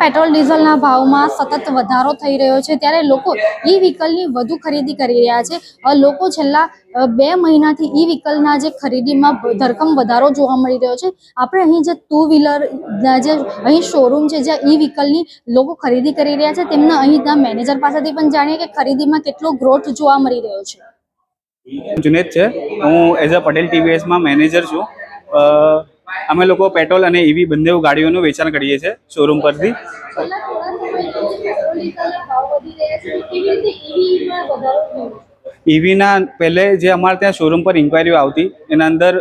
Petrol ડીઝલના ભાવમાં સતત વધારો થઈ રહ્યો છે ત્યારે લોકો ઈ વ્હીકલની વધુ ખરીદી કરી રહ્યા છે। લોકો છેલ્લા 2 મહિનાથી ઈ વ્હીકલના જે ખરીદીમાં ધરખમ વધારો જોવા મળી રહ્યો છે। આપણે અહીં જે ટુ વ્હીલર જે અહીં શોરૂમ છે જ્યાં ઈ વ્હીકલની લોકો ખરીદી કરી રહ્યા છે તેમના અહીંના મેનેજર પાસેથી પણ જાણીએ કે ખરીદીમાં કેટલો ગ્રોથ જોવા મળી રહ્યો છે। जुनेद है, हूँ एज अ पटेल टीवीएस में मैनेजर छूँ। अमे लोग पेट्रोल और ईवी बंने गाड़ियों वेचाण करीए छे शोरूम पर थी। ईवी ना पहले जे अमारे त्यां शोरूम पर इंक्वायरी आती एना अंदर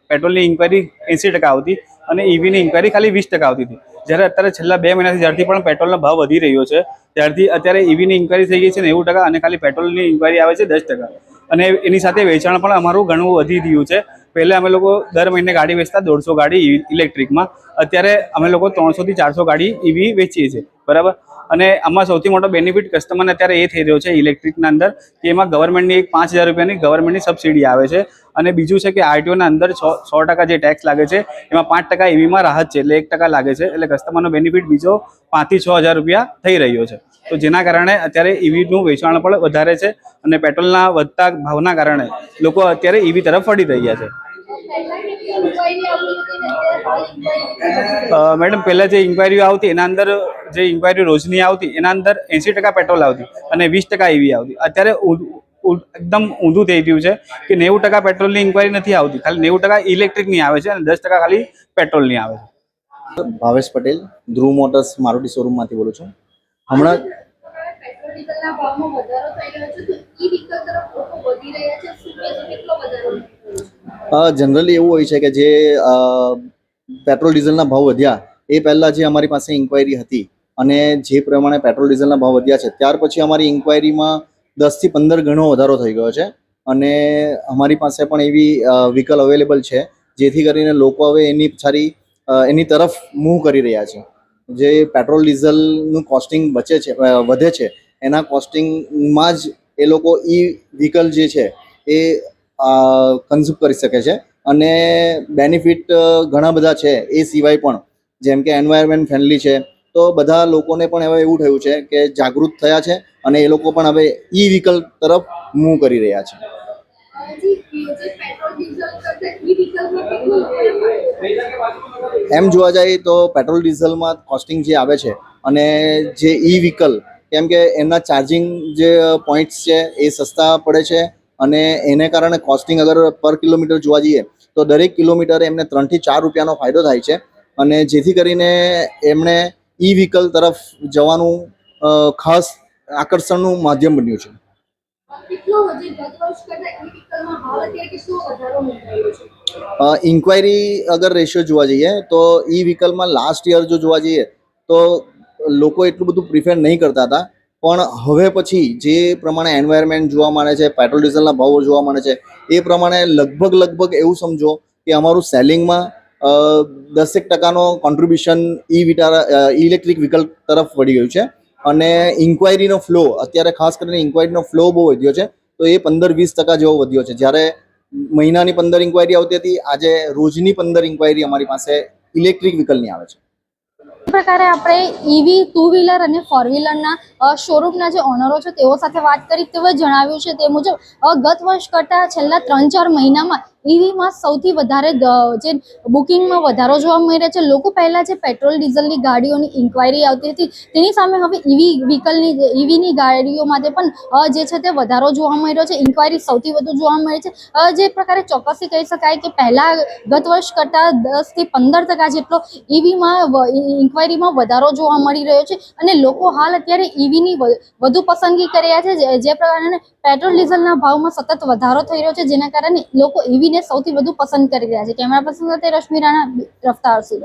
पेट्रोल की इंक्वायरी 80% आती और ईवी की इंक्वायरी खाली 20% आती थी। જ્યારે અત્યારે છેલ્લા 2 મહિનાથી જ્યારથી પણ પેટ્રોલનો ભાવ વધી રહ્યો છે ત્યારથી અત્યારે ઈવીની ઇન્ક્વાયરી થઈ ગઈ છે 90% અને ખાલી પેટ્રોલની ઇન્ક્વાયરી આવે છે 10%। અને એની સાથે વેચાણ પણ અમારું ઘણું વધી રહ્યું છે। પહેલે અમે લોકો દર મહિને ગાડી વેચતા 150 ગાડી ઇલેક્ટ્રિકમાં, અત્યારે અમે લોકો 300 થી 400 ગાડી ઈવી વેચીએ છીએ, બરાબર। અને આમાં સૌથી મોટો બેનિફિટ કસ્ટમરને અત્યારે એ થઈ રહ્યો છે ઇલેક્ટ્રિકના અંદર કે એમાં ગવર્મેન્ટની એક 5000 રૂપિયાની ગવર્મેન્ટની સબસિડી આવે છે। અને બીજું છે કે આરટીઓના અંદર 100% જે ટેક્સ લાગે છે એમાં 5% ઈવીમાં રાહત છે, એટલે 1% લાગે છે, એટલે કસ્ટમરનો બેનિફિટ બીજો 5 થી 6000 રૂપિયા થઈ રહ્યો છે। તો જેના કારણે અત્યારે ઈવીનું વેચાણ પણ વધારે છે અને પેટ્રોલના વધતા ભાવના કારણે લોકો અત્યારે ઈવી તરફ વળી રહ્યા છે। मैडम पहले जो इंक्वायरी आती एना अंदर जो इंक्वायरी रोजनी आती एना अंदर 80% पेट्रोल आती और 20% ईवी आती। अत्यारे एकदम ऊंधू थई गयुं छे कि 90% पेट्रोल की इंक्वायरी नहीं आती, खाली 90% इलेक्ट्रिक नहीं आवे छे और 10% खाली पेट्रोल नहीं आवे छे। भावेश पटेल ध्रुव मोटर्स मारुति शोरूम मांथी बोलूं छुं। हमणां जनरली एवुं होय छे के जे पेट्रोल डीजलना भाव वध्या ए पहेला जे अमारी पासे इंक्वायरी हती अने जे प्रमाणे पेट्रोल डीजलना भाव वध्या छे त्यार पछी अमारी इंक्वायरीमां 10 થી 15 गणो वधारो थई गयो छे। अने अमारी पासे पण एवी व्हीकल अवेलेबल छे जेथी करीने लोको हवे एनी तरफ मूव करी रह्या छे। जे पेट्रोल डीजलनुं कॉस्टिंग बचे छे वधे छे एना कॉस्टिंगमां ज ए लोको ई व्हीकल जे छे ए कन्ज्यूम करी शके छे। અને બેનિફિટ ઘણા બધા છે એ સિવાય પણ જેમ કે એન્વાયરમેન્ટ ફ્રેન્ડલી છે, તો બધા લોકોને પણ હવે એવું થયું છે કે જાગૃત થયા છે અને એ લોકો પણ હવે ઈ વ્હીકલ તરફ મૂવ કરી રહ્યા છે। એમ જોવા જાય તો પેટ્રોલ ડીઝલમાં કોસ્ટિંગ જે આવે છે અને જે ઈ વ્હીકલ કેમ કે એમના ચાર્જિંગ જે પોઈન્ટ્સ છે એ સસ્તા પડે છે અને એને કારણે કોસ્ટિંગ અગર પર કિલોમીટર જોવા જઈએ તો દરેક કિલોમીટરે એમને 3 થી 4 રૂપિયાનો ફાયદો થાય છે અને જેથી કરીને એમણે ઈ વ્હીકલ તરફ જવાનું ખાસ આકર્ષણનું માધ્યમ બન્યું છે। ઇન્ક્વાયરી અગર રેશિયો જોવા જઈએ તો ઈ વ્હીકલમાં લાસ્ટ યર જો જોવા જઈએ તો લોકો એટલું બધું પ્રિફર નહીં કરતા હતા, પણ હવે પછી જે પ્રમાણે એન્વાયરમેન્ટ જોવા મળે છે, પેટ્રોલ ડીઝલના ભાવો જોવા મળે છે એ પ્રમાણે લગભગ એવું સમજો કે અમારું સેલિંગમાં 10% કોન્ટ્રીબ્યુશન ઇલેક્ટ્રિક વ્હીકલ તરફ વળી ગયું છે। અને ઇન્ક્વાયરીનો ફ્લો અત્યારે ખાસ કરીને ઇન્ક્વાયરીનો ફ્લો બહુ વધ્યો છે, તો એ 15-20% જેવો વધ્યો છે। જ્યારે મહિનાની 15 ઇન્ક્વાયરી આવતી હતી, આજે રોજની 15 ઇન્ક્વાયરી અમારી પાસે ઇલેક્ટ્રિક વ્હીકલની આવે છે। પ્રકારે આપણે ઈવી ટુ વ્હીલર અને ફોર વ્હીલરના શોરૂમના જે ઓનરો છે તેઓ સાથે વાત કરી તેઓએ જણાવ્યું છે તે મુજબ ગત વર્ષ કરતાં છેલ્લા 3-4 મહિનામાં ઈવીમાં સૌથી વધારે જે બુકિંગમાં વધારો જોવા મળી રહ્યો છે। લોકો પહેલાં જે પેટ્રોલ ડીઝલની ગાડીઓની ઇન્ક્વાયરી આવતી હતી તેની સામે હવે ઈવીની ગાડીઓ માટે પણ જે છે તે વધારો જોવા મળી રહ્યો છે, ઇન્ક્વાયરી સૌથી વધુ જોવા મળે છે। જે પ્રકારે ચોક્કસથી કહી શકાય કે પહેલાં ગત વર્ષ કરતાં 10 થી 15% જેટલો ઈવીમાં ઇન્ક્વાયરીમાં વધારો જોવા મળી રહ્યો છે અને લોકો હાલ અત્યારે ઈવીની વધુ પસંદગી કરી રહ્યા છે। જે પ્રકારે પેટ્રોલ ડીઝલના ભાવમાં સતત વધારો થઈ રહ્યો છે જેના કારણે લોકો ઈવીને સૌથી વધુ પસંદ કરી રહ્યા છે। કેમેરા પર્સન સાથે રશ્મિ રાણા, રફતાર સુરત।